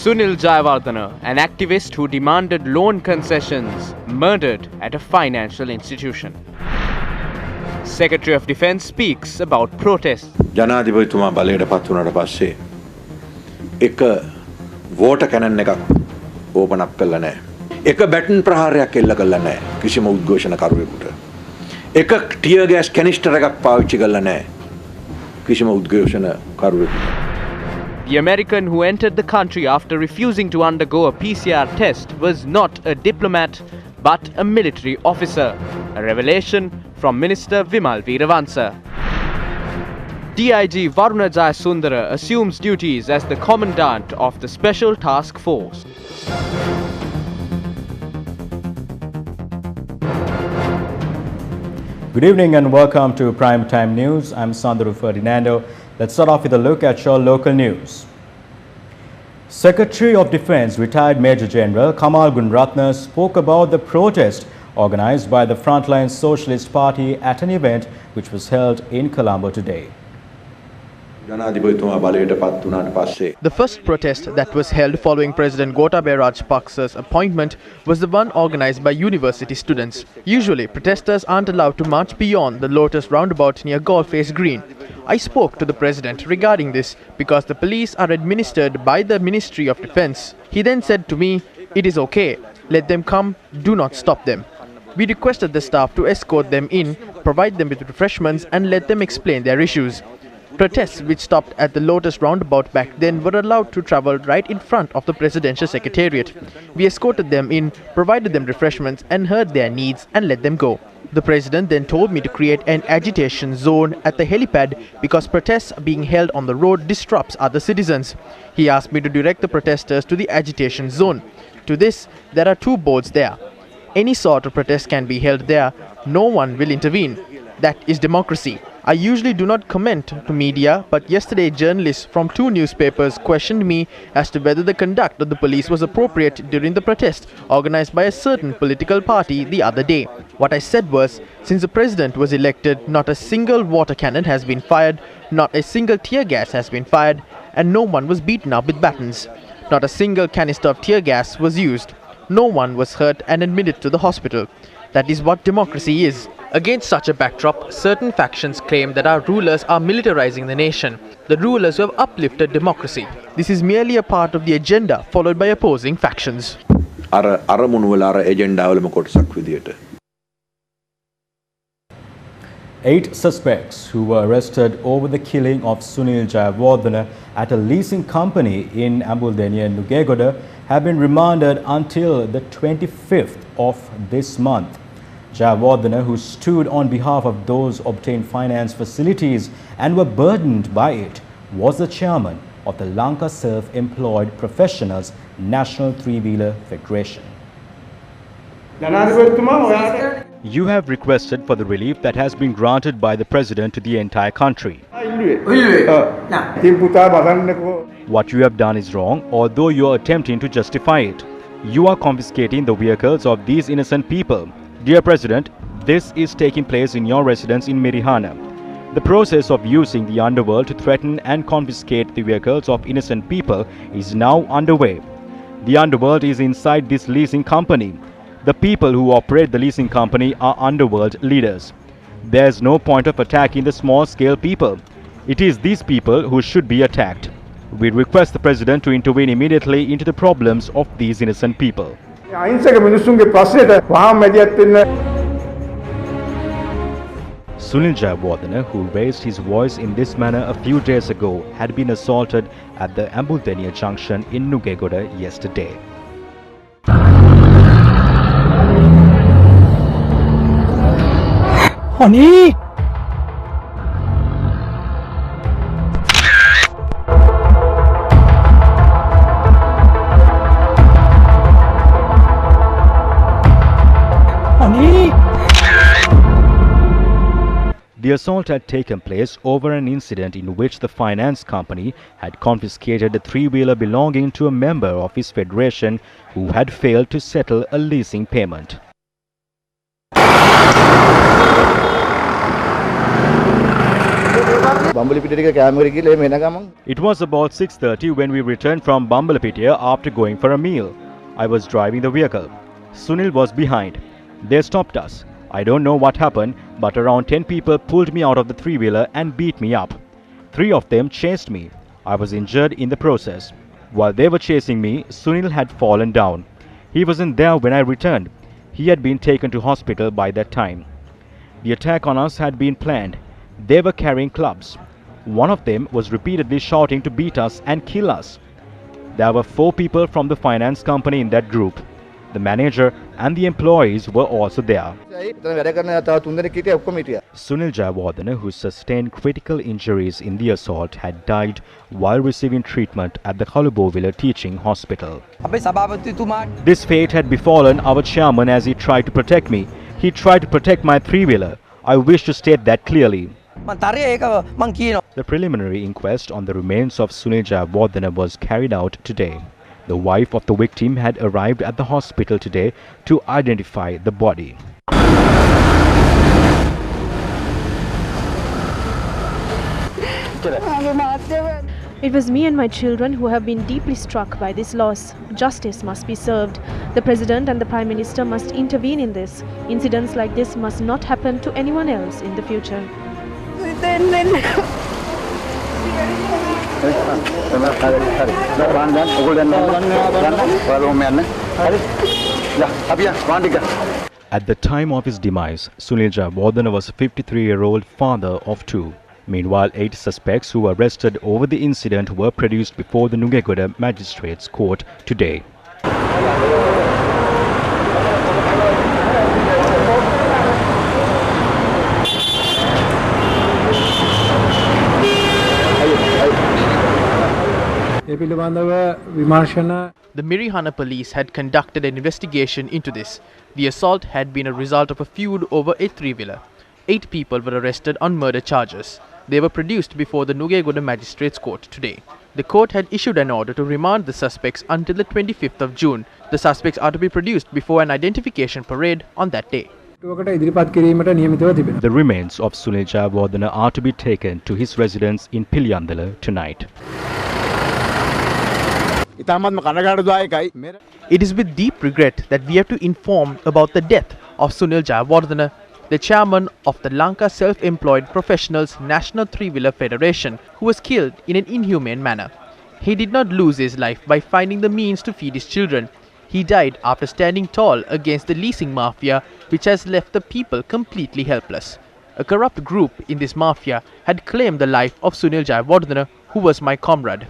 Sunil Jayawardena, an activist who demanded loan concessions, murdered at a financial institution. Secretary of Defence speaks about protests. ජනාධිපතිතුමා බලයට පත් වුණාට පස්සේ එක water Canon එකක් ඕපන් අප් කළා නැහැ. එක බැටන් ප්‍රහාරයක් එල්ල කළා නැහැ කිසිම උද්ඝෝෂණකරුවෙකුට. එක ටියර් ගෑස් කැනිස්ටර් එකක් පාවිච්චි කළා නැහැ කිසිම උද්ඝෝෂණකරුවෙකුට. The American who entered the country after refusing to undergo a PCR test was not a diplomat but a military officer. A revelation from Minister Vimal Veeravansa. DIG Varuna Jayasundara assumes duties as the commandant of the Special Task Force. Good evening and welcome to Prime Time News. I'm Sandro Ferdinando. Let's start off with a look at your local news. Secretary of Defence, retired Major General Kamal Gunratna spoke about the protest organized by the Frontline Socialist Party at an event which was held in Colombo today. The first protest that was held following President Gotabaya Rajapaksa's appointment was the one organized by university students. Usually, protesters aren't allowed to march beyond the Lotus roundabout near Golface Green. I spoke to the president regarding this because the police are administered by the Ministry of Defence. He then said to me, "It is okay, let them come, do not stop them." We requested the staff to escort them in, provide them with refreshments and let them explain their issues. Protests which stopped at the Lotus roundabout back then were allowed to travel right in front of the Presidential Secretariat. We escorted them in, provided them refreshments and heard their needs and let them go. The President then told me to create an agitation zone at the helipad because protests being held on the road disrupts other citizens. He asked me to direct the protesters to the agitation zone. To this, there are two boards there. Any sort of protest can be held there. No one will intervene. That is democracy. I usually do not comment to media, but yesterday journalists from two newspapers questioned me as to whether the conduct of the police was appropriate during the protest organized by a certain political party the other day. What I said was, since the president was elected, not a single water cannon has been fired, not a single tear gas has been fired, and no one was beaten up with batons. Not a single canister of tear gas was used. No one was hurt and admitted to the hospital. That is what democracy is. Against such a backdrop, certain factions claim that our rulers are militarizing the nation, the rulers who have uplifted democracy. This is merely a part of the agenda followed by opposing factions. 8 suspects who were arrested over the killing of Sunil Jayawardena at a leasing company in Ambuldenia, Nugegoda have been remanded until the 25th of this month. Jayawardena, who stood on behalf of those obtained finance facilities and were burdened by it, was the chairman of the Lanka Self-Employed Professionals National Three-Wheeler Federation. You have requested for the relief that has been granted by the President to the entire country. What you have done is wrong, although you are attempting to justify it. You are confiscating the vehicles of these innocent people. Dear President, this is taking place in your residence in Mirihana. The process of using the underworld to threaten and confiscate the vehicles of innocent people is now underway. The underworld is inside this leasing company. The people who operate the leasing company are underworld leaders. There's no point of attacking the small-scale people. It is these people who should be attacked. We request the President to intervene immediately into the problems of these innocent people. Sunil Jayawardena, who raised his voice in this manner a few days ago, had been assaulted at the Ambuldenia junction in Nugegoda yesterday. Honey! The assault had taken place over an incident in which the finance company had confiscated a three-wheeler belonging to a member of his federation who had failed to settle a leasing payment. It was about 6:30 when we returned from Bambalapitiya after going for a meal. I was driving the vehicle. Sunil was behind. They stopped us. I don't know what happened, but around 10 people pulled me out of the three-wheeler and beat me up. 3 of them chased me. I was injured in the process. While they were chasing me, Sunil had fallen down. He wasn't there when I returned. He had been taken to hospital by that time. The attack on us had been planned. They were carrying clubs. One of them was repeatedly shouting to beat us and kill us. There were 4 people from the finance company in that group. The manager and the employees were also there. Sunil Jayawardena, who sustained critical injuries in the assault, had died while receiving treatment at the Kalubovila Teaching Hospital. This fate had befallen our chairman as he tried to protect me. He tried to protect my three-wheeler. I wish to state that clearly. The preliminary inquest on the remains of Sunil Jayawardena was carried out today. The wife of the victim had arrived at the hospital today to identify the body. It was me and my children who have been deeply struck by this loss. Justice must be served. The President and the Prime Minister must intervene in this. Incidents like this must not happen to anyone else in the future. At the time of his demise, Sunil Jayawardena was a 53-year-old father of 2. Meanwhile, 8 suspects who were arrested over the incident were produced before the Nugegoda Magistrates Court today. The Mirihana police had conducted an investigation into this. The assault had been a result of a feud over a three-wheeler. 8 people were arrested on murder charges. They were produced before the Nugegoda Magistrates Court today. The court had issued an order to remand the suspects until the 25th of June. The suspects are to be produced before an identification parade on that day. The remains of Sunil Jayawardena are to be taken to his residence in Piliyandala tonight. It is with deep regret that we have to inform about the death of Sunil Jayawardena, the chairman of the Lanka Self-Employed Professionals National Three-Wheeler Federation, who was killed in an inhumane manner. He did not lose his life by finding the means to feed his children. He died after standing tall against the leasing mafia, which has left the people completely helpless. A corrupt group in this mafia had claimed the life of Sunil Jayawardena, who was my comrade.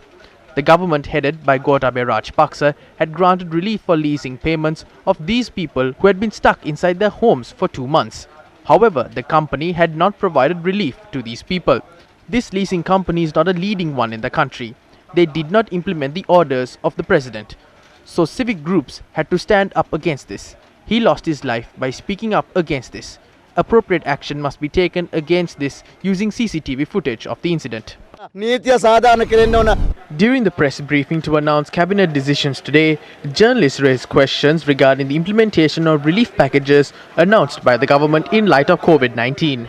The government headed by Gotabaya Rajapaksa had granted relief for leasing payments of these people who had been stuck inside their homes for 2 months. However, the company had not provided relief to these people. This leasing company is not a leading one in the country. They did not implement the orders of the president. So civic groups had to stand up against this. He lost his life by speaking up against this. Appropriate action must be taken against this using CCTV footage of the incident. During the press briefing to announce cabinet decisions today, journalists raised questions regarding the implementation of relief packages announced by the government in light of COVID-19.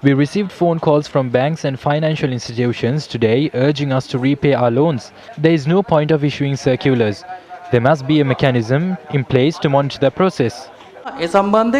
We received phone calls from banks and financial institutions today urging us to repay our loans. There is no point of issuing circulars. There must be a mechanism in place to monitor the process. Everyone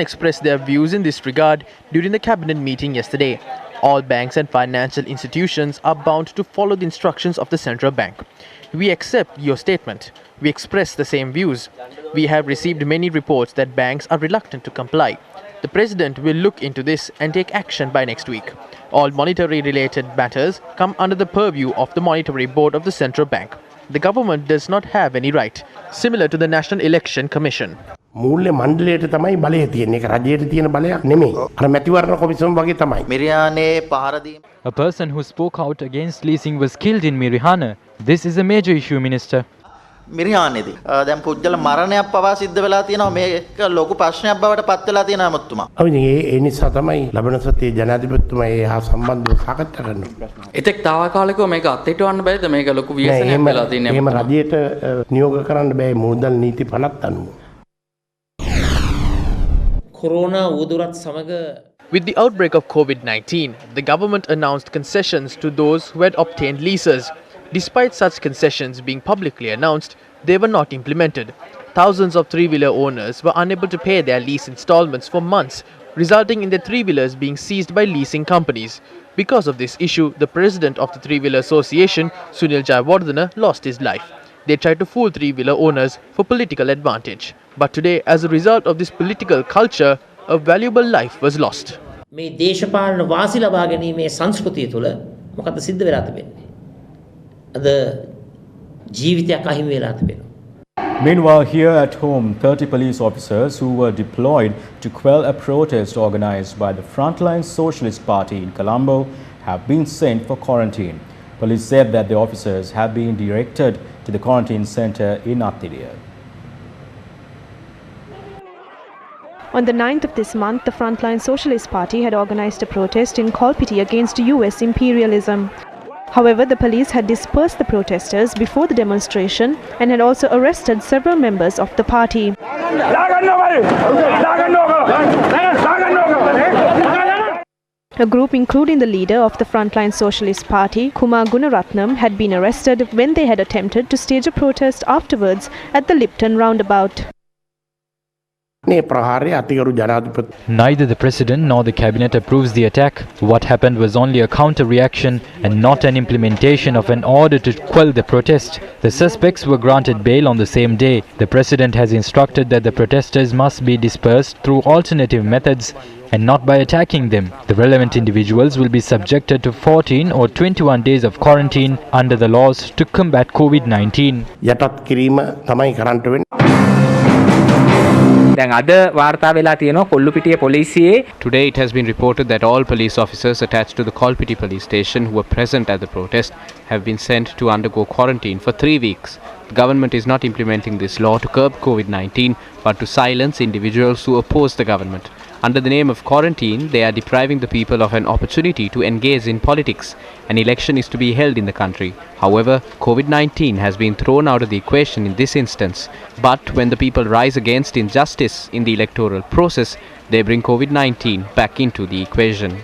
expressed their views in this regard during the cabinet meeting yesterday. All banks and financial institutions are bound to follow the instructions of the central bank. We accept your statement. We express the same views. We have received many reports that banks are reluctant to comply. The president will look into this and take action by next week. All monetary related matters come under the purview of the monetary board of the central bank. The government does not have any right, similar to the National Election Commission. A person who spoke out against leasing was killed in Mirihana. This is a major issue, Minister. මිරිහානේදී දැන් පුජ්‍යල මරණයක් පවා සිද්ධ වෙලා තියෙනවා මේක ලොකු ප්‍රශ්නයක් බවට පත් වෙලා තියෙනවා මුතුමා. අපි ඒ නිසා තමයි ලබන සතියේ ජනාධිපතිතුමා ඒ සම්බන්ධව සාකච්ඡා කරනවා. එතෙක් తాවකාලිකව මේක අත්හිටවන්න බැරිද මේක ලොකු ව්‍යසනයක් වෙලා තියෙනවා. එහෙම රජයට නියෝග කරන්න බෑ මුදල් නීති 50 අනුව. With the outbreak of COVID-19, the government announced concessions to those who had obtained leases. Despite such concessions being publicly announced, they were not implemented. Thousands of three-wheeler owners were unable to pay their lease installments for months, resulting in their three-wheelers being seized by leasing companies. Because of this issue, the president of the Three-Wheeler Association, Sunil Jayawardena, lost his life. They tried to fool three-wheeler owners for political advantage. But today, as a result of this political culture, a valuable life was lost. මේ දේශපාලන වාසි ලබා ගැනීමේ සංස්කෘතිය තුළ මොකද සිද්ධ වෙලා තිබෙන්නේ? අද ජීවිතයක් අහිමි වෙලා තිබෙනවා. Meanwhile, here at home, 30 police officers who were deployed to quell a protest organized by the Frontline Socialist Party in Colombo have been sent for quarantine. Police said that the officers have been directed to the quarantine center in Attiria. On the 9th of this month, the Frontline Socialist Party had organized a protest in Kolpiti against US imperialism. However, the police had dispersed the protesters before the demonstration and had also arrested several members of the party. A group including the leader of the Frontline Socialist Party, Kumar Gunaratnam, had been arrested when they had attempted to stage a protest afterwards at the Lipton roundabout. Neither the president nor the cabinet approves the attack. What happened was only a counter-reaction and not an implementation of an order to quell the protest. The suspects were granted bail on the same day. The president has instructed that the protesters must be dispersed through alternative methods and not by attacking them. The relevant individuals will be subjected to 14 or 21 days of quarantine under the laws to combat COVID-19. Today it has been reported that all police officers attached to the Kolpiti police station who were present at the protest have been sent to undergo quarantine for 3 weeks. The government is not implementing this law to curb COVID-19 but to silence individuals who oppose the government. Under the name of quarantine, they are depriving the people of an opportunity to engage in politics. An election is to be held in the country. However, COVID-19 has been thrown out of the equation in this instance. But when the people rise against injustice in the electoral process, they bring COVID-19 back into the equation.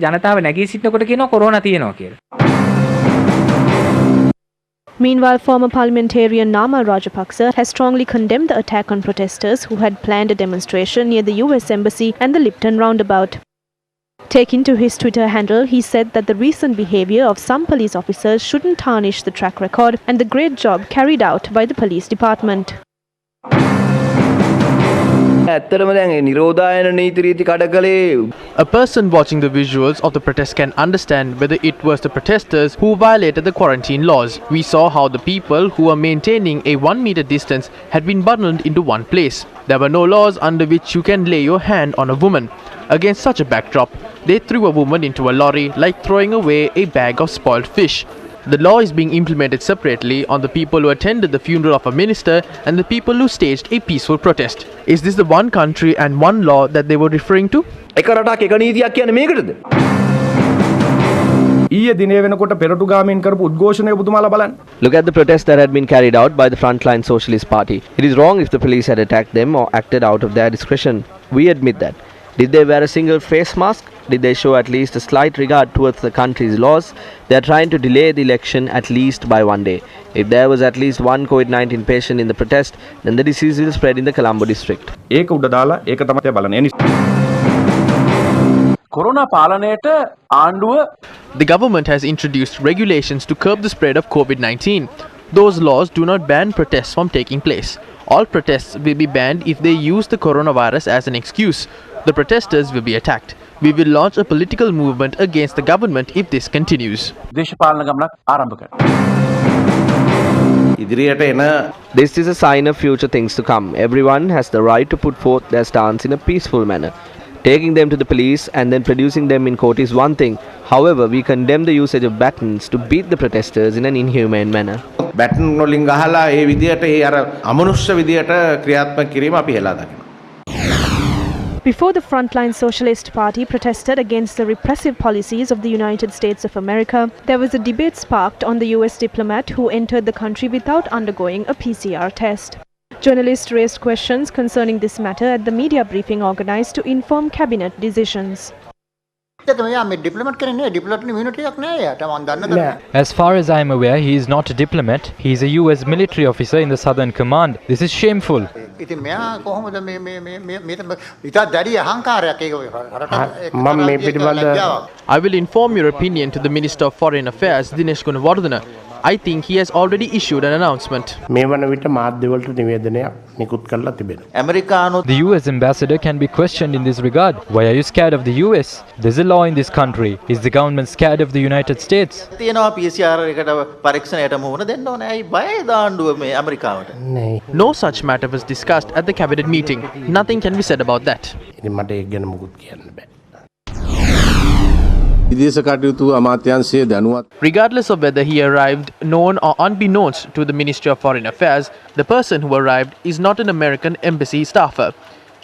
Meanwhile, former parliamentarian Nama Rajapaksa has strongly condemned the attack on protesters who had planned a demonstration near the US Embassy and the Lipton roundabout. Taking to his Twitter handle, he said that the recent behavior of some police officers shouldn't tarnish the track record and the great job carried out by the police department. A person watching the visuals of the protest can understand whether it was the protesters who violated the quarantine laws. We saw how the people who were maintaining a 1 meter distance had been bundled into one place. There were no laws under which you can lay your hand on a woman. Against such a backdrop, they threw a woman into a lorry like throwing away a bag of spoiled fish. The law is being implemented separately on the people who attended the funeral of a minister and the people who staged a peaceful protest. Is this the one country and one law that they were referring to? Look at the protest that had been carried out by the Frontline Socialist Party. It is wrong if the police had attacked them or acted out of their discretion. We admit that. Did they wear a single face mask? Did they show at least a slight regard towards the country's laws? They are trying to delay the election at least by 1 day. If there was at least one COVID-19 patient in the protest, then the disease will spread in the Colombo district. The government has introduced regulations to curb the spread of COVID-19. Those laws do not ban protests from taking place. All protests will be banned if they use the coronavirus as an excuse. The protesters will be attacked. We will launch a political movement against the government if this continues. This is a sign of future things to come. Everyone has the right to put forth their stance in a peaceful manner. Taking them to the police and then producing them in court is one thing. However, we condemn the usage of batons to beat the protesters in an inhumane manner. Before the Frontline Socialist Party protested against the repressive policies of the United States of America, there was a debate sparked on the US diplomat who entered the country without undergoing a PCR test. Journalists raised questions concerning this matter at the media briefing organised to inform cabinet decisions. As far as I am aware, he is not a diplomat. He is a US military officer in the Southern Command. This is shameful. I will inform your opinion to the Minister of Foreign Affairs, Dinesh Gunawardena. I think he has already issued an announcement. The US ambassador can be questioned in this regard. Why are you scared of the US? There's a law in this country. Is the government scared of the United States? No such matter was discussed at the cabinet meeting. Nothing can be said about that. Regardless of whether he arrived known or unbeknownst to the Ministry of Foreign Affairs, the person who arrived is not an American embassy staffer.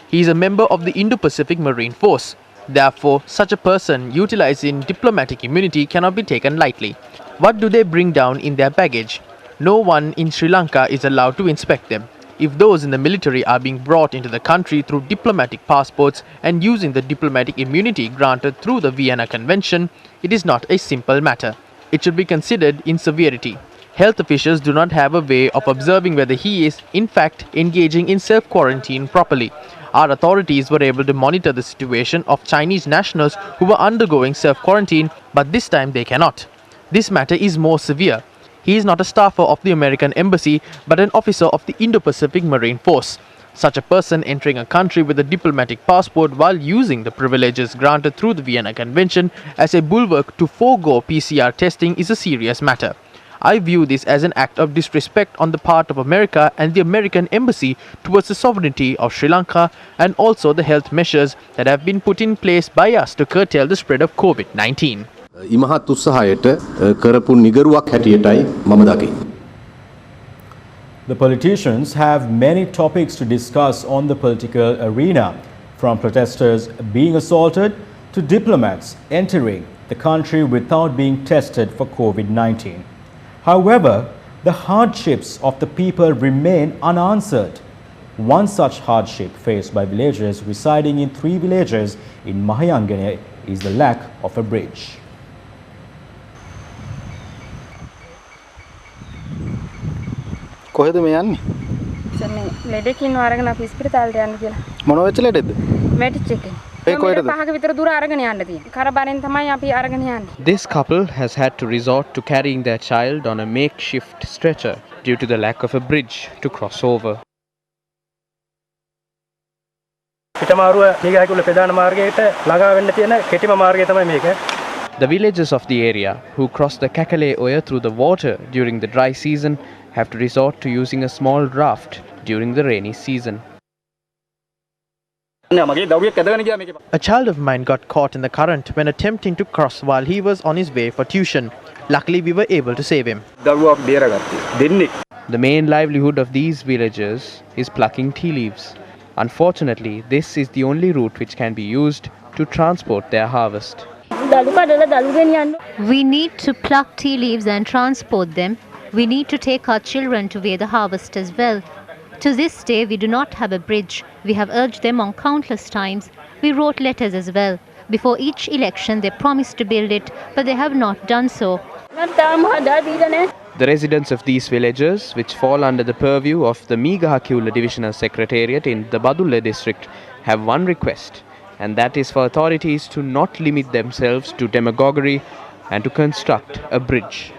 He is a member of the Indo-Pacific Marine Force. Therefore, such a person utilizing diplomatic immunity cannot be taken lightly. What do they bring down in their baggage? No one in Sri Lanka is allowed to inspect them. If those in the military are being brought into the country through diplomatic passports and using the diplomatic immunity granted through the Vienna Convention, it is not a simple matter. It should be considered in severity. Health officials do not have a way of observing whether he is, in fact, engaging in self-quarantine properly. Our authorities were able to monitor the situation of Chinese nationals who were undergoing self-quarantine, but this time they cannot. This matter is more severe. He is not a staffer of the American embassy, but an officer of the Indo-Pacific Marine Force. Such a person entering a country with a diplomatic passport while using the privileges granted through the Vienna Convention as a bulwark to forego PCR testing is a serious matter. I view this as an act of disrespect on the part of America and the American embassy towards the sovereignty of Sri Lanka and also the health measures that have been put in place by us to curtail the spread of COVID-19. ඉමහත් උත්සාහයට කරපු නිගරුවක් හැටියටයි මම දකින්නේ. The politicians have many topics to discuss on the political arena, from protesters being assaulted to diplomats entering the country without being tested for COVID-19. However, the hardships of the people remain unanswered. One such hardship faced by villagers residing in 3 villages in Mahayangana is the lack of a bridge. කොහෙද මේ යන්නේ? ලෙඩකින් අරගෙන අපි ස්පිරිතාලට යන්න කියලා. මොන වෙච්ච ලෙඩද? වැටිච් එකේ. ඒ කොහෙටද? පහක විතර දුර අරගෙන යන්න තියෙනවා. කරබරෙන් තමයි අපි අරගෙන යන්නේ. This couple has had to resort to carrying their child on a makeshift stretcher due to the lack of a bridge to cross over. පිටමාරුව දීඝායකුල ප්‍රධාන මාර්ගයට ළඟා වෙන්න තියෙන කෙටිම මාර්ගය තමයි මේක. The villagers of the area who cross the Kakale Oya through the water during the dry season have to resort to using a small raft during the rainy season. A child of mine got caught in the current when attempting to cross while he was on his way for tuition. Luckily, we were able to save him. The main livelihood of these villagers is plucking tea leaves. Unfortunately, this is the only route which can be used to transport their harvest. We need to pluck tea leaves and transport them. We need to take our children to weigh the harvest as well. To this day, we do not have a bridge. We have urged them on countless times. We wrote letters as well. Before each election, they promised to build it, but they have not done so. The residents of these villages, which fall under the purview of the Meegahakula Divisional Secretariat in the Badulla district, have one request, and that is for authorities to not limit themselves to demagoguery and to construct a bridge.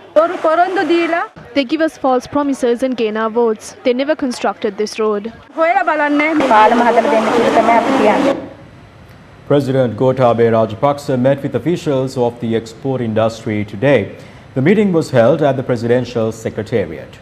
They give us false promises and gain our votes. They never constructed this road. President Gotabaya Rajapaksa met with officials of the export industry today. The meeting was held at the Presidential Secretariat.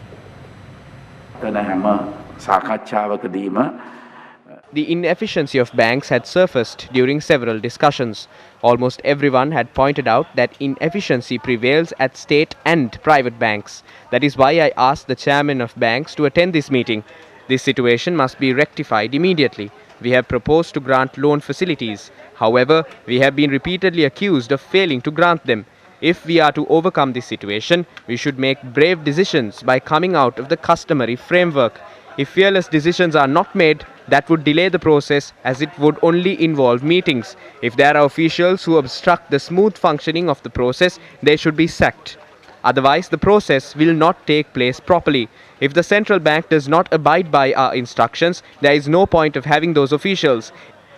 The inefficiency of banks had surfaced during several discussions. Almost everyone had pointed out that inefficiency prevails at state and private banks. That is why I asked the chairman of banks to attend this meeting. This situation must be rectified immediately. We have proposed to grant loan facilities. However, we have been repeatedly accused of failing to grant them. If we are to overcome this situation, we should make brave decisions by coming out of the customary framework. If fearless decisions are not made, that would delay the process as it would only involve meetings. If there are officials who obstruct the smooth functioning of the process, they should be sacked. Otherwise, the process will not take place properly. If the central bank does not abide by our instructions, there is no point of having those officials.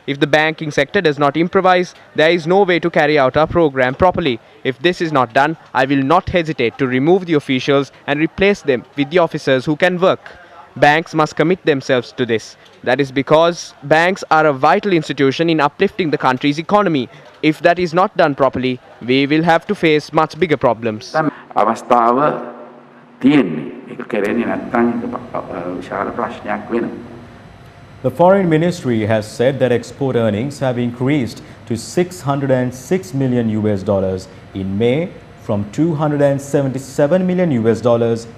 If the banking sector does not improvise, there is no way to carry out our program properly. If this is not done, I will not hesitate to remove the officials and replace them with the officers who can work. Banks must commit themselves to this. That is because banks are a vital institution in uplifting the country's economy. If that is not done properly, we will have to face much bigger problems. අවස්ථාව තියෙන්නේ. ඒක කරන්නේ නැත්නම් විශාල ප්‍රශ්නයක් වෙනවා. The Foreign Ministry has said that export earnings have increased to $606 million in May from $277 million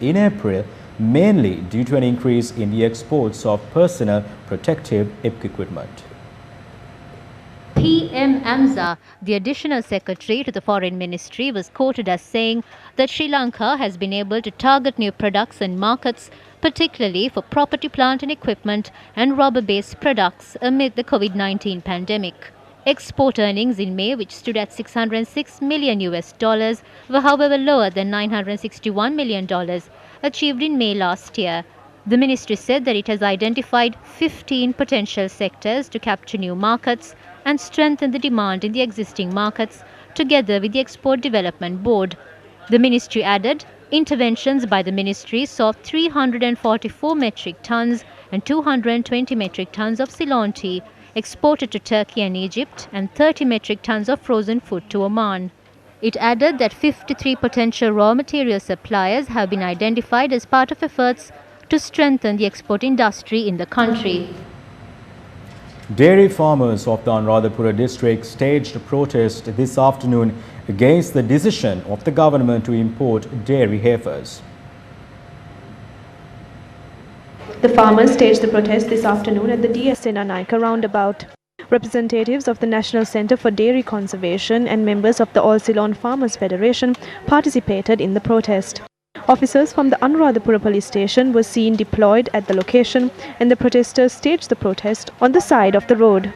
in April, mainly due to an increase in the exports of personal protective equipment. PM Amza, the additional secretary to the Foreign Ministry, was quoted as saying that Sri Lanka has been able to target new products and markets, particularly for property, plant and equipment and rubber-based products amid the COVID-19 pandemic. Export earnings in May, which stood at $606 million, were however lower than $961 million achieved in May last year. The ministry said that it has identified 15 potential sectors to capture new markets and strengthen the demand in the existing markets, together with the Export Development Board. The ministry added, interventions by the ministry saw 344 metric tons and 220 metric tons of Ceylon tea exported to Turkey and Egypt and 30 metric tons of frozen food to Oman. It added that 53 potential raw material suppliers have been identified as part of efforts to strengthen the export industry in the country. Dairy farmers of the Anuradhapura district staged a protest this afternoon against the decision of the government to import dairy heifers. The farmers staged the protest this afternoon at the DSN Lanka roundabout. Representatives of the National Centre for Dairy Conservation and members of the All Ceylon Farmers Federation participated in the protest. Officers from the Anuradhapura police station were seen deployed at the location, and the protesters staged the protest on the side of the road.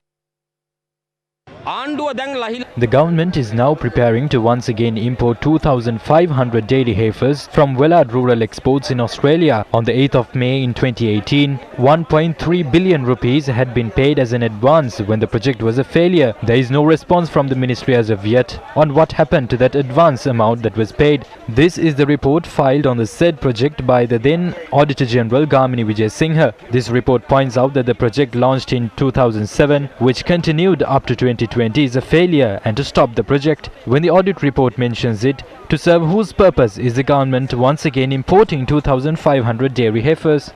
The government is now preparing to once again import 2,500 dairy heifers from Vellard Rural Exports in Australia. On the 8th of May in 2018, 1.3 billion rupees had been paid as an advance when the project was a failure. There is no response from the ministry as of yet on what happened to that advance amount that was paid. This is the report filed on the said project by the then Auditor General Gamini Vijay Singha. This report points out that the project launched in 2007, which continued up to 2020, is a failure, and to stop the project, when the audit report mentions it, to serve whose purpose is the government once again importing 2,500 dairy heifers?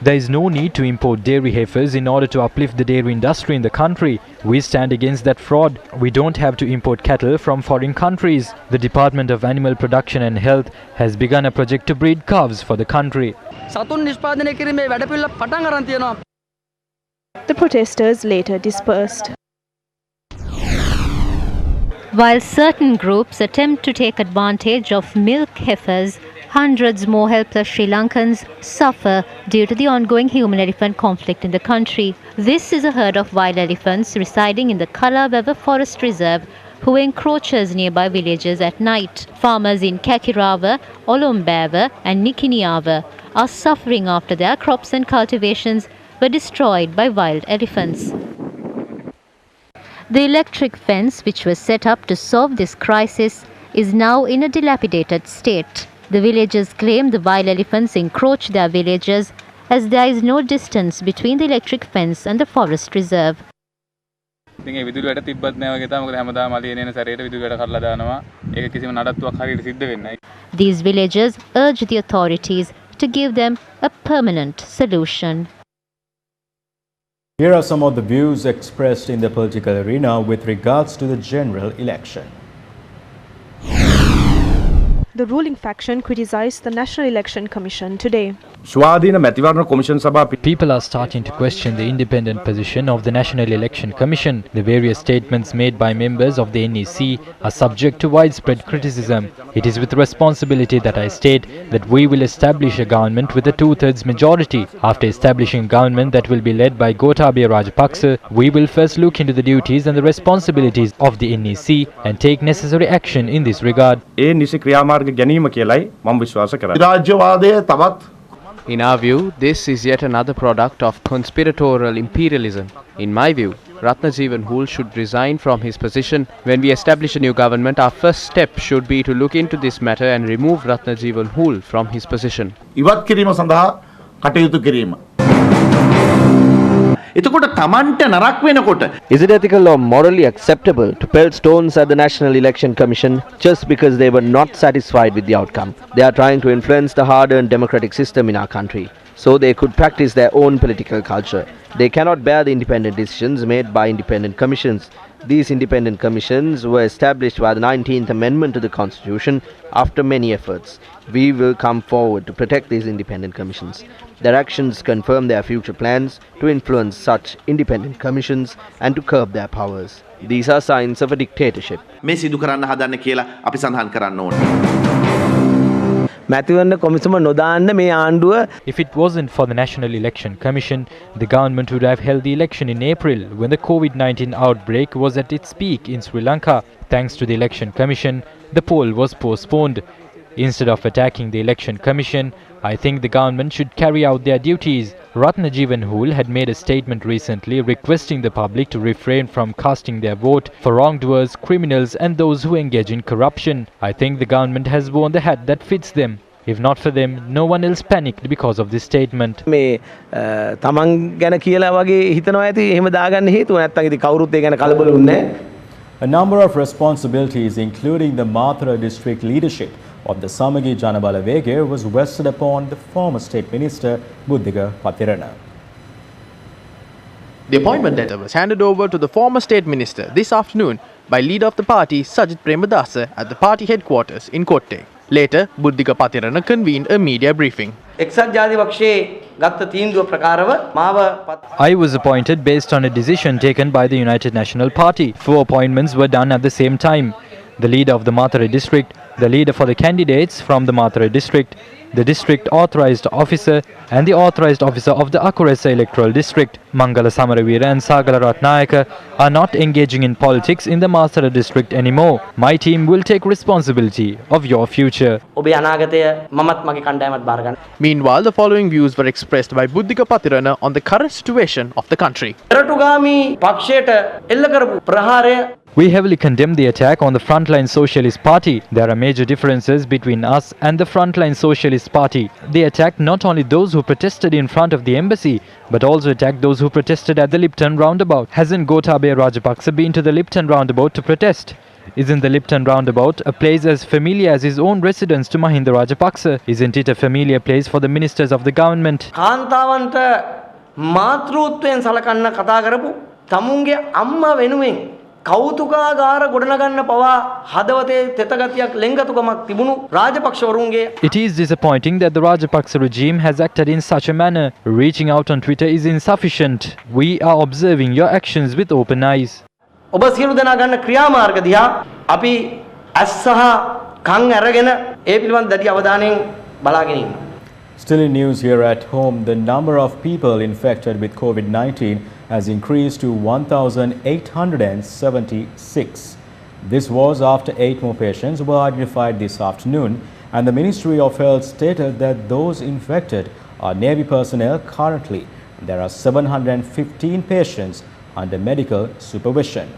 There is no need to import dairy heifers in order to uplift the dairy industry in the country. We stand against that fraud. We don't have to import cattle from foreign countries. The Department of Animal Production and Health has begun a project to breed calves for the country. The protesters later dispersed. While certain groups attempt to take advantage of milk heifers, hundreds more helpless Sri Lankans suffer due to the ongoing human-elephant conflict in the country. This is a herd of wild elephants residing in the Kalabeva Forest Reserve who encroaches nearby villages at night. Farmers in Kakirava, Olombava and Nikiniava are suffering after their crops and cultivations were destroyed by wild elephants. The electric fence, which was set up to solve this crisis, is now in a dilapidated state. The villagers claim the wild elephants encroach their villages as there is no distance between the electric fence and the forest reserve. These villagers urge the authorities to give them a permanent solution. Here are some of the views expressed in the political arena with regards to the general election. The ruling faction criticized the National Election Commission today. People are starting to question the independent position of the National Election Commission. The various statements made by members of the NEC are subject to widespread criticism. It is with responsibility that I state that we will establish a government with a two-thirds majority. After establishing a government that will be led by Gotabaya Rajapaksa, we will first look into the duties and the responsibilities of the NEC and take necessary action in this regard. In our view, this is yet another product of conspiratorial imperialism. In my view, Ratnajeevan Hool should resign from his position. When we establish a new government, our first step should be to look into this matter and remove Ratnajeevan Hool from his position. Is it ethical or morally acceptable to pelt stones at the National Election Commission just because they were not satisfied with the outcome? They are trying to influence the hard-earned democratic system in our country, so they could practice their own political culture. They cannot bear the independent decisions made by independent commissions. These independent commissions were established by the 19th Amendment to the Constitution after many efforts. We will come forward to protect these independent commissions. Their actions confirm their future plans to influence such independent commissions and to curb their powers. These are signs of a dictatorship. If it wasn't for the National Election Commission, the government would have held the election in April when the COVID-19 outbreak was at its peak in Sri Lanka. Thanks to the Election Commission, the poll was postponed. Instead of attacking the Election Commission, I think the government should carry out their duties. Ratnajeevan Hool had made a statement recently requesting the public to refrain from casting their vote for wrongdoers, criminals and those who engage in corruption. I think the government has worn the hat that fits them. If not for them, no one else panicked because of this statement. A number of responsibilities, including the Mathura district leadership of the Samagi Janabala Vege, was vested upon the former State Minister Buddhika Pathirana. The appointment letter was handed over to the former State Minister this afternoon by leader of the party Sajith Premadasa at the party headquarters in Kotte. Later, Buddhika Pathirana convened a media briefing. I was appointed based on a decision taken by the United National Party. 4 appointments were done at the same time. The leader of the Mathura district, the leader for the candidates from the Mathura district, the district authorized officer and the authorized officer of the Akuresa electoral district, Mangala Samaravira and Sagala Ratnayaka, are not engaging in politics in the Mathura district anymore. My team will take responsibility of your future. Meanwhile, the following views were expressed by Buddhika Pathirana on the current situation of the country. We heavily condemn the attack on the Frontline Socialist Party. There are major differences between us and the Frontline Socialist Party. They attacked not only those who protested in front of the embassy, but also attacked those who protested at the Lipton roundabout. Hasn't Gotabaya Rajapaksa been to the Lipton roundabout to protest? Isn't the Lipton roundabout a place as familiar as his own residence to Mahinda Rajapaksa? Isn't it a familiar place for the ministers of the government? It is disappointing that the Rajapaksa regime has acted in such a manner. Reaching out on Twitter is insufficient. We are observing your actions with open eyes. Still in news here at home, the number of people infected with COVID-19 has increased to 1,876. This was after 8 more patients were identified this afternoon, and the Ministry of Health stated that those infected are Navy personnel currently. There are 715 patients under medical supervision.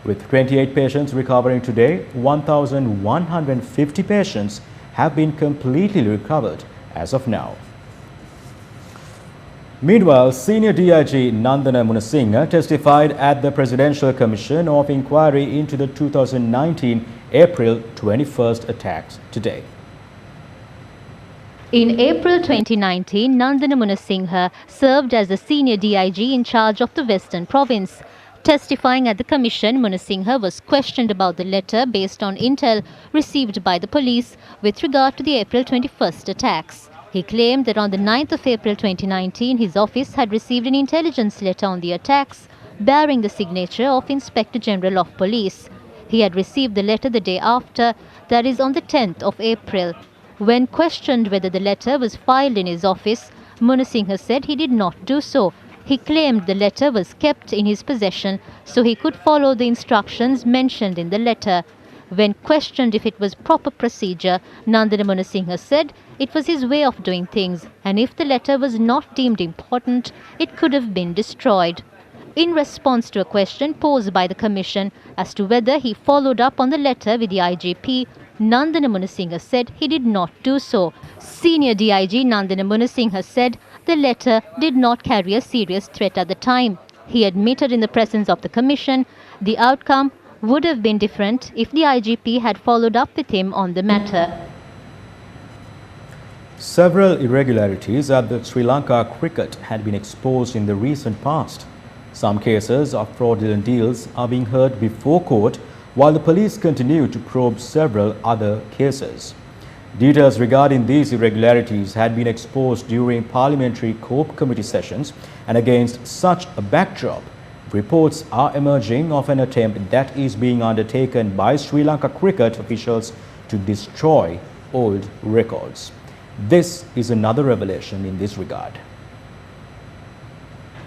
With 28 patients recovering today, 1,150 patients have been completely recovered as of now. Meanwhile, Senior DIG Nandana Munasinghe testified at the Presidential Commission of Inquiry into the 2019 April 21st attacks today. In April 2019, Nandana Munasinghe served as the Senior DIG in charge of the Western Province. Testifying at the commission, Munasinghe was questioned about the letter based on intel received by the police with regard to the April 21st attacks. He claimed that on the 9th of April 2019, his office had received an intelligence letter on the attacks bearing the signature of Inspector General of Police. He had received the letter the day after, that is on the 10th of April. When questioned whether the letter was filed in his office, Munasinghe said he did not do so. He claimed the letter was kept in his possession so he could follow the instructions mentioned in the letter. When questioned if it was proper procedure, Nandana Munasinghe said it was his way of doing things, and if the letter was not deemed important, it could have been destroyed. In response to a question posed by the Commission as to whether he followed up on the letter with the IGP, Nandana Munasinghe said he did not do so. Senior DIG Nandana Munasinghe said the letter did not carry a serious threat at the time. He admitted in the presence of the Commission the outcome would have been different if the IGP had followed up with him on the matter. Several irregularities at the Sri Lanka cricket had been exposed in the recent past. Some cases of fraudulent deals are being heard before court, while the police continue to probe several other cases. Details regarding these irregularities had been exposed during parliamentary COPE committee sessions, and against such a backdrop, reports are emerging of an attempt that is being undertaken by Sri Lanka cricket officials to destroy old records. This is another revelation in this regard.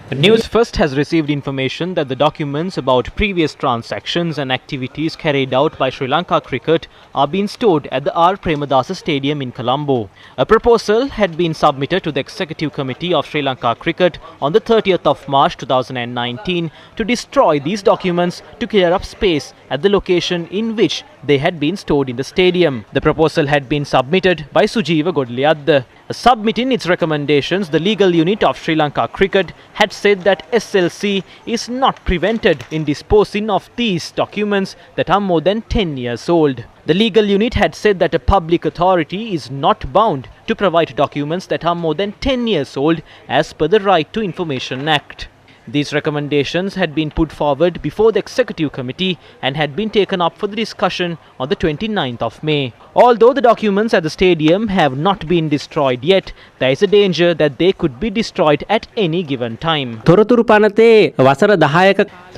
The Newsfirst has received information that the documents about previous transactions and activities carried out by Sri Lanka cricket are being stored at the R. Premadasa Stadium in Colombo. A proposal had been submitted to the Executive Committee of Sri Lanka cricket on the 30th of March 2019 to destroy these documents to clear up space at the location in which they had been stored in the stadium. The proposal had been submitted by Sujeeva Godliyadda. Submitting its recommendations, the legal unit of Sri Lanka cricket had said that SLC is not prevented in disposing of these documents that are more than 10 years old. The legal unit had said that a public authority is not bound to provide documents that are more than 10 years old as per the Right to Information Act. These recommendations had been put forward before the Executive Committee and had been taken up for the discussion on the 29th of May. Although the documents at the stadium have not been destroyed yet, there is a danger that they could be destroyed at any given time. The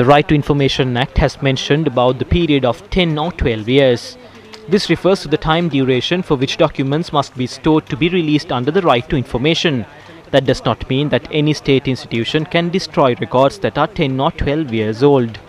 Right to Information Act has mentioned about the period of 10 or 12 years. This refers to the time duration for which documents must be stored to be released under the Right to Information. That does not mean that any state institution can destroy records that are 10 or 12 years old.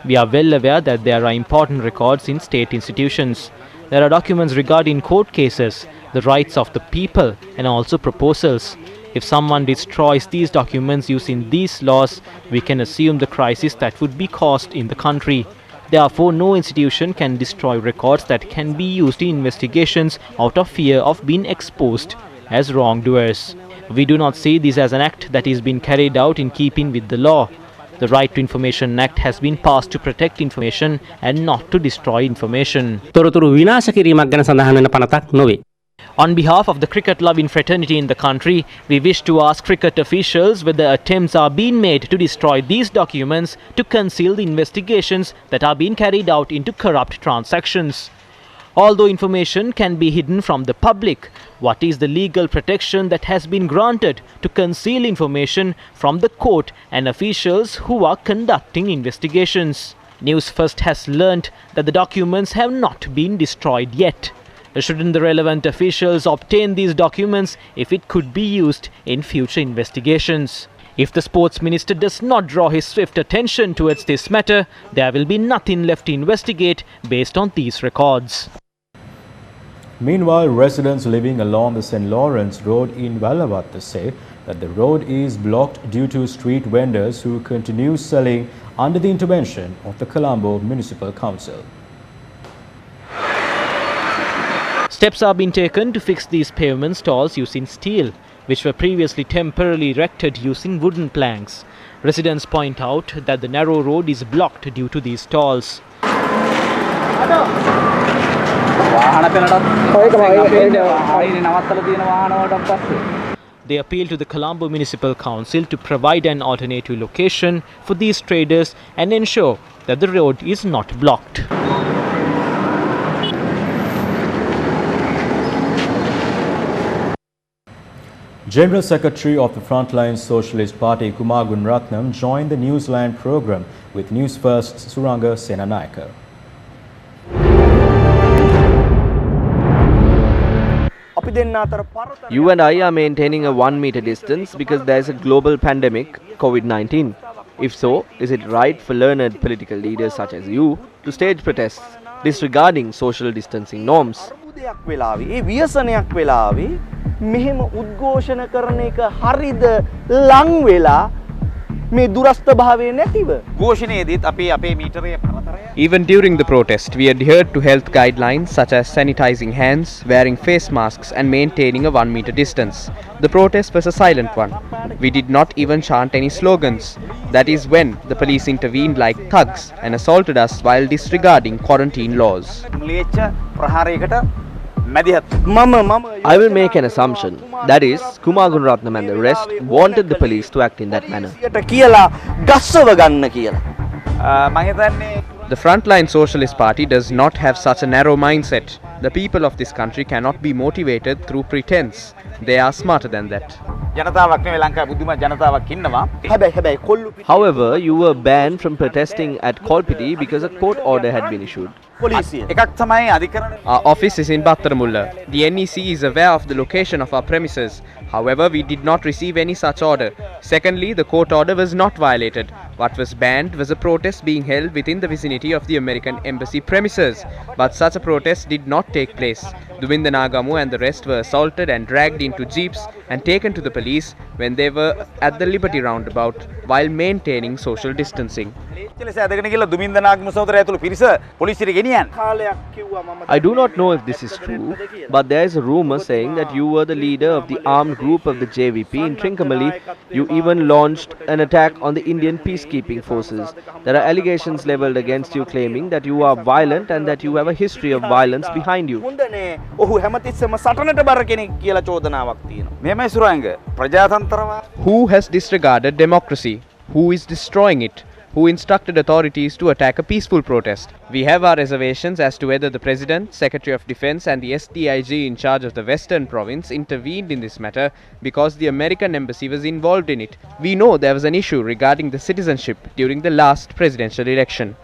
We are well aware that there are important records in state institutions. There are documents regarding court cases, the rights of the people, and also proposals. If someone destroys these documents using these laws, we can assume the crisis that would be caused in the country. Therefore, no institution can destroy records that can be used in investigations out of fear of being exposed as wrongdoers. We do not see this as an act that is being carried out in keeping with the law. The Right to Information Act has been passed to protect information and not to destroy information. On behalf of the cricket-loving fraternity in the country, we wish to ask cricket officials whether attempts are being made to destroy these documents to conceal the investigations that are being carried out into corrupt transactions. Although information can be hidden from the public, what is the legal protection that has been granted to conceal information from the court and officials who are conducting investigations? Newsfirst has learnt that the documents have not been destroyed yet. Shouldn't the relevant officials obtain these documents if it could be used in future investigations? If the sports minister does not draw his swift attention towards this matter, there will be nothing left to investigate based on these records. Meanwhile, residents living along the St. Lawrence Road in Vallavatta say that the road is blocked due to street vendors who continue selling under the intervention of the Colombo Municipal Council. Steps are being taken to fix these pavement stalls using steel, which were previously temporarily erected using wooden planks. Residents point out that the narrow road is blocked due to these stalls. They appeal to the Colombo Municipal Council to provide an alternative location for these traders and ensure that the road is not blocked. General Secretary of the Frontline Socialist Party Kumar Gunratnam joined the Newsland program with Newsfirst's Suranga Senanayaka. You and I are maintaining a 1 meter distance because there is a global pandemic, COVID-19. If so, is it right for learned political leaders such as you to stage protests disregarding social distancing norms? මෙහෙම උද්ඝෝෂණ කරන එක හරිද ලං වෙලා මේ දුරස්ත භාවය නැතිව ഘോഷණයේදීත් අපේ මීටරයේ පරතරය. Even during the protest, we adhered to health guidelines such as sanitizing hands, wearing face masks and maintaining a 1 meter distance. The protest was a silent one. We did not even chant any slogans. That is when the police intervened like thugs and assaulted us while disregarding quarantine laws. I will make an assumption. That is, Kumar Gunratnam and the rest wanted the police to act in that manner. The Frontline Socialist Party does not have such a narrow mindset. The people of this country cannot be motivated through pretense. They are smarter than that. However, you were banned from protesting at Kolpiti because a court order had been issued. Our office is in Battaramulla. The NEC is aware of the location of our premises. However, we did not receive any such order. Secondly, the court order was not violated. What was banned was a protest being held within the vicinity of the American embassy premises. But such a protest did not take place. Duminda Nagamu and the rest were assaulted and dragged into jeeps and taken to the police when they were at the Liberty roundabout while maintaining social distancing. I do not know if this is true, but there is a rumor saying that you were the leader of the armed group of the JVP in Trincomalee. You even launched an attack on the Indian peacekeeping forces. There are allegations leveled against you claiming that you are violent and that you have a history of violence behind you. Who has disregarded democracy? Who is destroying it? Who instructed authorities to attack a peaceful protest? We have our reservations as to whether the President, Secretary of Defense and the SDIG in charge of the Western Province intervened in this matter because the American Embassy was involved in it. We know there was an issue regarding the citizenship during the last presidential election.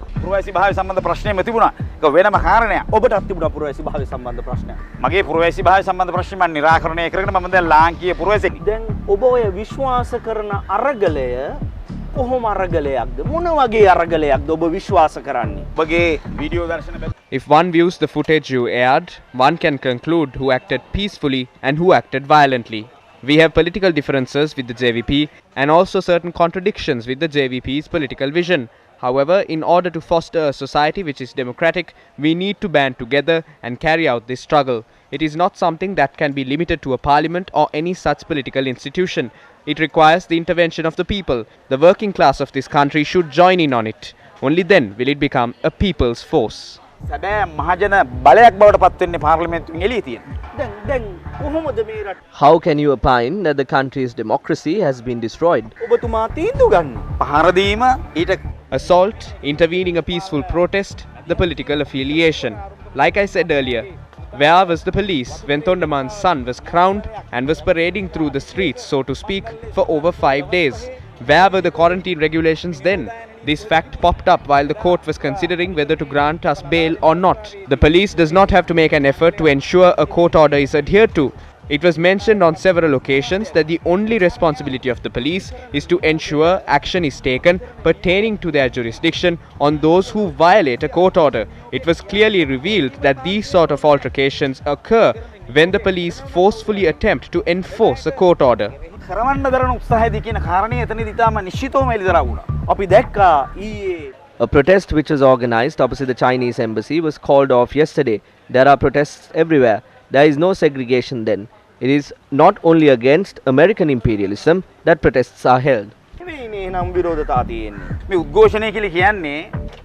If one views the footage you aired, one can conclude who acted peacefully and who acted violently. We have political differences with the JVP and also certain contradictions with the JVP's political vision. However, in order to foster a society which is democratic, we need to band together and carry out this struggle. It is not something that can be limited to a parliament or any such political institution. It requires the intervention of the people. The working class of this country should join in on it. Only then will it become a people's force. How can you opine that the country's democracy has been destroyed? Assault, intervening a peaceful protest, the political affiliation. Like I said earlier, where was the police when Thondaman's son was crowned and was parading through the streets, so to speak, for over 5 days? Where were the quarantine regulations then? This fact popped up while the court was considering whether to grant us bail or not. The police does not have to make an effort to ensure a court order is adhered to. It was mentioned on several occasions that the only responsibility of the police is to ensure action is taken pertaining to their jurisdiction on those who violate a court order. It was clearly revealed that these sort of altercations occur when the police forcefully attempt to enforce a court order. A protest which was organized opposite the Chinese embassy was called off yesterday. There are protests everywhere. There is no segregation then. It is not only against American imperialism that protests are held.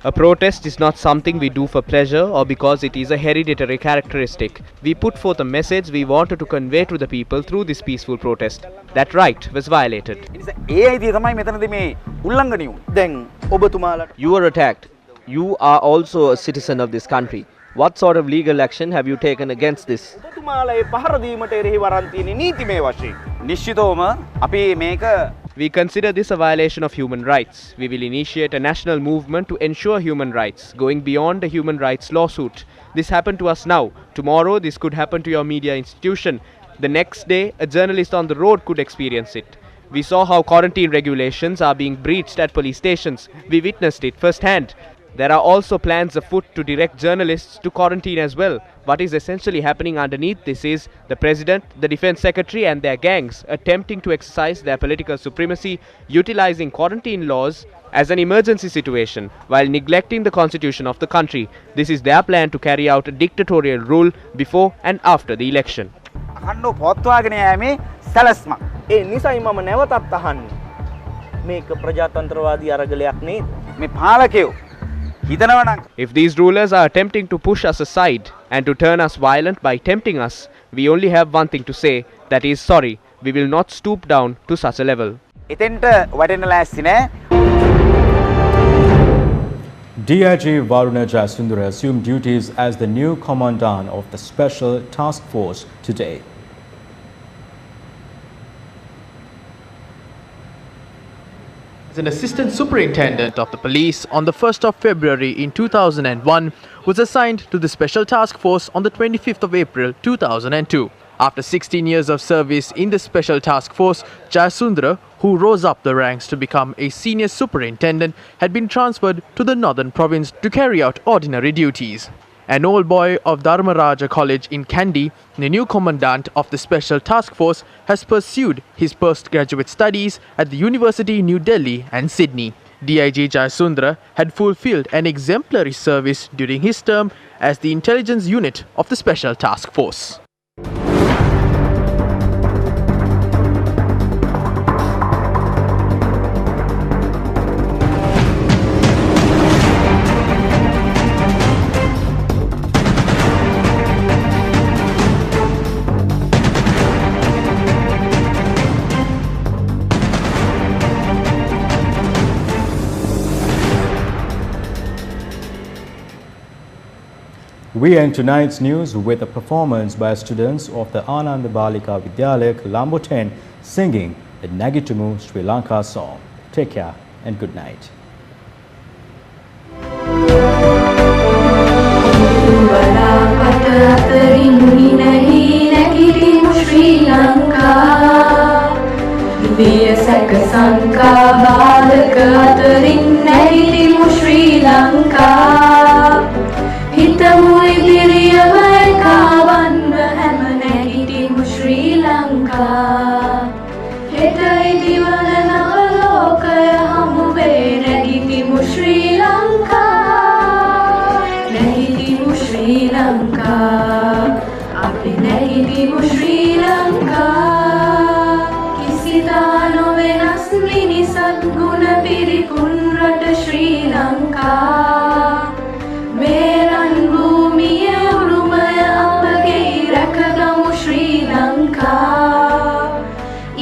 A protest is not something we do for pleasure or because it is a hereditary characteristic. We put forth a message we wanted to convey to the people through this peaceful protest. That right was violated. You were attacked. You are also a citizen of this country. What sort of legal action have you taken against this? නිශ්චිතවම අපි මේක We consider this a violation of human rights. We will initiate a national movement to ensure human rights, going beyond a human rights lawsuit. This happened to us now. Tomorrow, this could happen to your media institution. The next day, a journalist on the road could experience it. We saw how quarantine regulations are being breached at police stations. We witnessed it firsthand. There are also plans afoot to direct journalists to quarantine as well. What is essentially happening underneath this is the President, the Defence Secretary and their gangs attempting to exercise their political supremacy, utilizing quarantine laws as an emergency situation while neglecting the constitution of the country. This is their plan to carry out a dictatorial rule before and after the election. අහන්නෝ පොත්වාගෙන යෑමේ සැලැස්මක්. ඒ නිසයි මම නැවතත් අහන්නේ. මේක ප්‍රජාතන්ත්‍රවාදී අරගලයක් නේද? මේ පාලකයෝ If these rulers are attempting to push us aside and to turn us violent by tempting us, we only have one thing to say, that is sorry. We will not stoop down to such a level. එතෙන්ට වටෙන්න ලෑස්ති නෑ. DIG Varuna Jayasundara assumed duties as the new commandant of the Special Task Force today. As an assistant superintendent of the police on the 1st of February in 2001, was assigned to the Special Task Force on the 25th of April 2002. After 16 years of service in the Special Task Force, Jayasundara, who rose up the ranks to become a senior superintendent, had been transferred to the northern province to carry out ordinary duties. An old boy of Dharmaraja College in Kandy, the new commandant of the Special Task Force, has pursued his postgraduate studies at the University in New Delhi and Sydney. DIG Jayasundara had fulfilled an exemplary service during his term as the intelligence unit of the Special Task Force. We end tonight's news with a performance by students of the Ananda Balika Vidyalaya, Colombo 10, singing the Nagitumu Sri Lanka song. Take care and good night. හිතමු ඉදිරියම කාවන්න හැම නැගිටිමු ශ්‍රී ලංකා හෙට ඉදිවන නව ලෝකය හමුවේ නැගිටිමු ශ්‍රී ලංකා නැගිටිමු ශ්‍රී ලංකා අපි නැගිටිමු ශ්‍රී ලංකා කිසිදා නොවෙනස් මිනිසත් ගුණ පිරිපුන් රට ශ්‍රී Lanka Meran bhumiya urumaya apage rakagamu Sri Lanka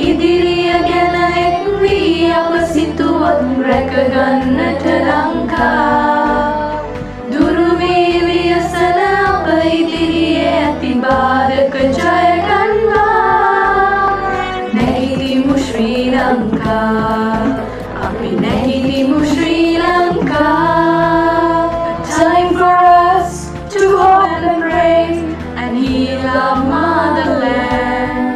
Idiriya gana ekvi apasituwan rakagannata Lanka Duruveviya sana apa idiriya ati bharaka jaya ganwa Nagitimu Sri Lanka api nagitimu Sri Lanka Time for us to hope and pray and heal our motherland.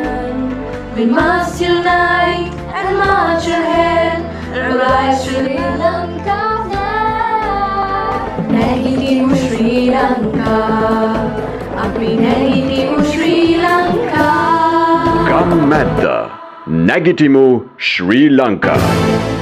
We must unite and march ahead, rise Sri Lanka flag. Nagitimu Sri Lanka, api nagitimu Sri Lanka. Gammadda, Nagitimu Sri Lanka.